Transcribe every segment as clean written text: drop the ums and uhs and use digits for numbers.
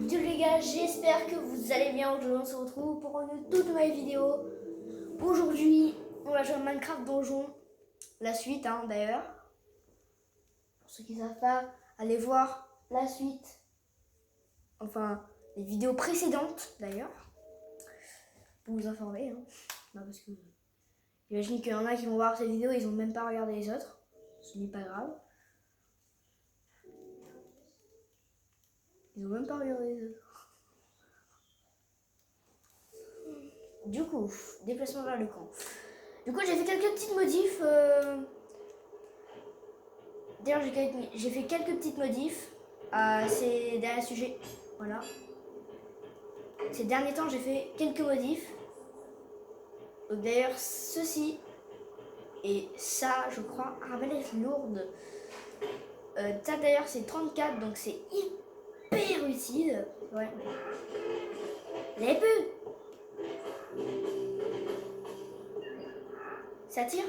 Yo les gars, j'espère que vous allez bien. Aujourd'hui on se retrouve pour une toute nouvelle vidéo. Aujourd'hui on va jouer à Minecraft Donjon. La suite d'ailleurs. Pour ceux qui ne savent pas, allez voir la suite. Enfin les vidéos précédentes d'ailleurs. Pour vous informer. Non, parce que j'imagine qu'il y en a qui vont voir cette vidéo et ils n'ont même pas regardé les autres. Ce n'est pas grave. Ils n'ont même pas regardé les autres. Du coup, déplacement vers le camp. Du coup, j'ai fait quelques petites modifs. D'ailleurs, j'ai fait quelques petites modifs à ces derniers sujets. Voilà. Ces derniers temps, j'ai fait quelques modifs. D'ailleurs, ceci et ça, je crois, arbalète lourde. Ça, d'ailleurs, c'est 34, donc c'est hyper utile. Ouais. Vous avez vu ? Ça tire.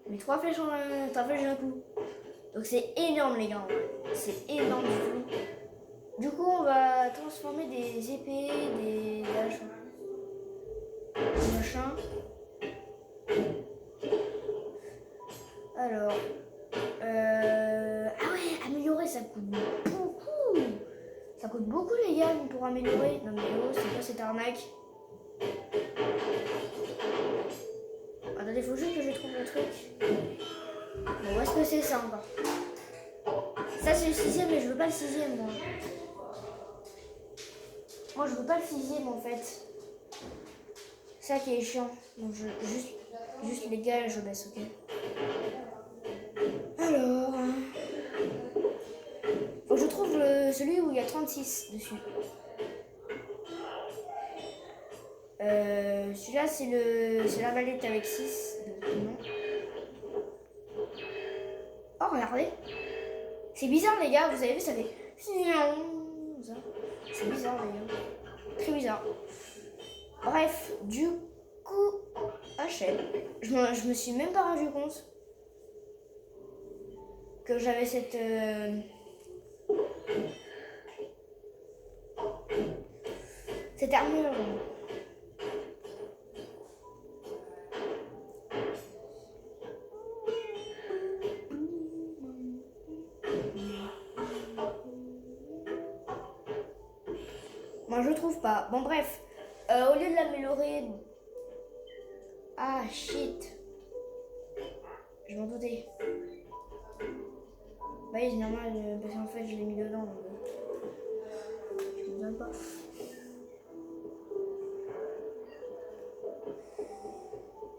Mais 3 flèches d'un coup. Donc c'est énorme les gars. C'est énorme du tout. Du coup on va transformer des épées, des machins. Alors. Ah ouais, améliorer ça coûte beaucoup. Ça coûte beaucoup les gars pour améliorer. Non mais oh, c'est quoi cette arnaque? Attendez, faut juste que je trouve le truc. Bon, où est-ce que c'est ça encore? Ça c'est le 6ème mais je veux pas le 6ème moi. Moi je veux pas le 6ème en fait. Ça qui est chiant. Donc juste les gars je baisse, ok. Alors. Faut que je trouve celui où il y a 36 dessus. Celui-là c'est l'arbalète avec 6. Donc non. Oh regardez. C'est bizarre les gars, vous avez vu ça fait. C'est bizarre les gars. Très bizarre. Bref, du coup, HL. Je me suis même pas rendu compte que j'avais cette armure. Moi je trouve pas. Bon bref, au lieu de l'améliorer... Ah shit. Je m'en doutais. Bah oui c'est normal parce qu'en fait je l'ai mis dedans. Je me donne pas.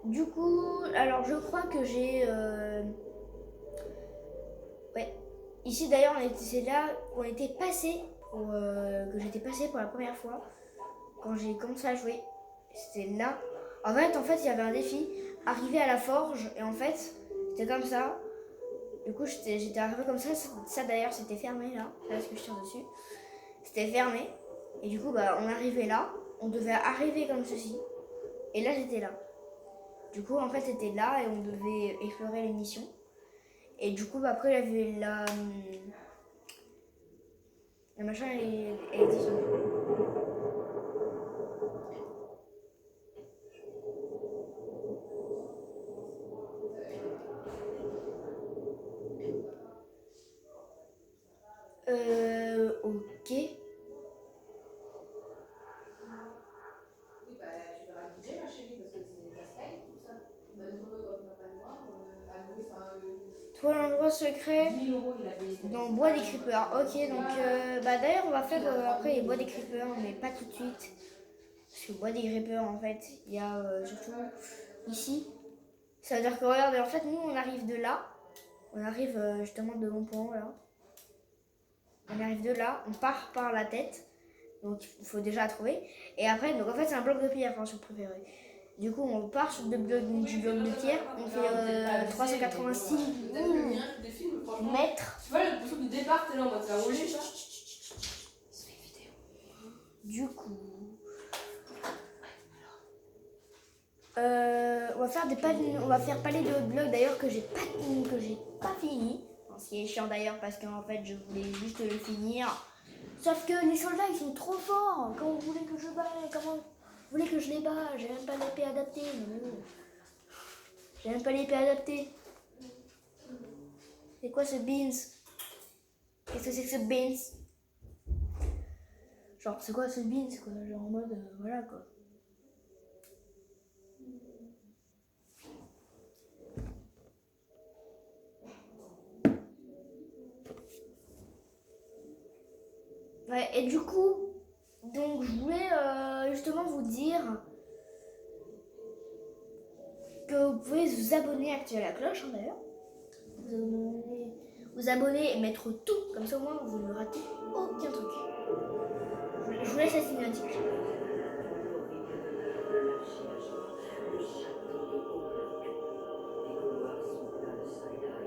Du coup, alors je crois que j'ai... Ouais. Ici d'ailleurs c'est là où on était passé. Que j'étais passé pour la première fois quand j'ai commencé à jouer. C'était là. En fait, il y avait un défi, arriver à la forge, et en fait, c'était comme ça. Du coup, j'étais arrivé comme ça. Ça d'ailleurs, c'était fermé là. Là, ce que je tire dessus. C'était fermé. Et du coup, bah, on arrivait là. On devait arriver comme ceci. Et là, j'étais là. Du coup, en fait, c'était là et on devait explorer les missions. Et du coup, bah, après, il y avait la machin, elle était finie. Ok. Toi l'endroit secret dans Bois des Creepers. Ok, donc bah d'ailleurs on va faire après les Bois des Creepers, mais pas tout de suite. Parce que Bois des Creepers en fait, il y a surtout ici. Ça veut dire que regardez, en fait nous on arrive de là. On arrive justement de mon point là. On arrive de là, on part par la tête. Donc il faut déjà la trouver. Et après, donc en fait c'est un bloc de pierre, si vous préférez. Du coup, on part sur du bloc de pierre, on fait 386 mètres. Tu vois, le bouton du départ, t'es là en mode ça roulé, ça. Du coup, on va faire palais de haut bloc d'ailleurs que j'ai pas fini. Ce qui est chiant d'ailleurs parce qu'en fait je voulais juste le finir. Sauf que les soldats ils sont trop forts. Comment vous voulez que je bats? Comment vous voulez que je les bats? J'ai même pas l'épée adaptée. Non. J'ai même pas l'épée adaptée. C'est quoi ce beans? Qu'est-ce que c'est que ce beans? Genre c'est quoi ce beans quoi? Genre en mode voilà quoi. Ouais, et du coup, donc je voulais justement vous dire que vous pouvez vous abonner, activer la cloche hein, d'ailleurs. Vous abonner et mettre tout, comme ça au moins vous ne ratez aucun truc. Je vous laisse la cinématique.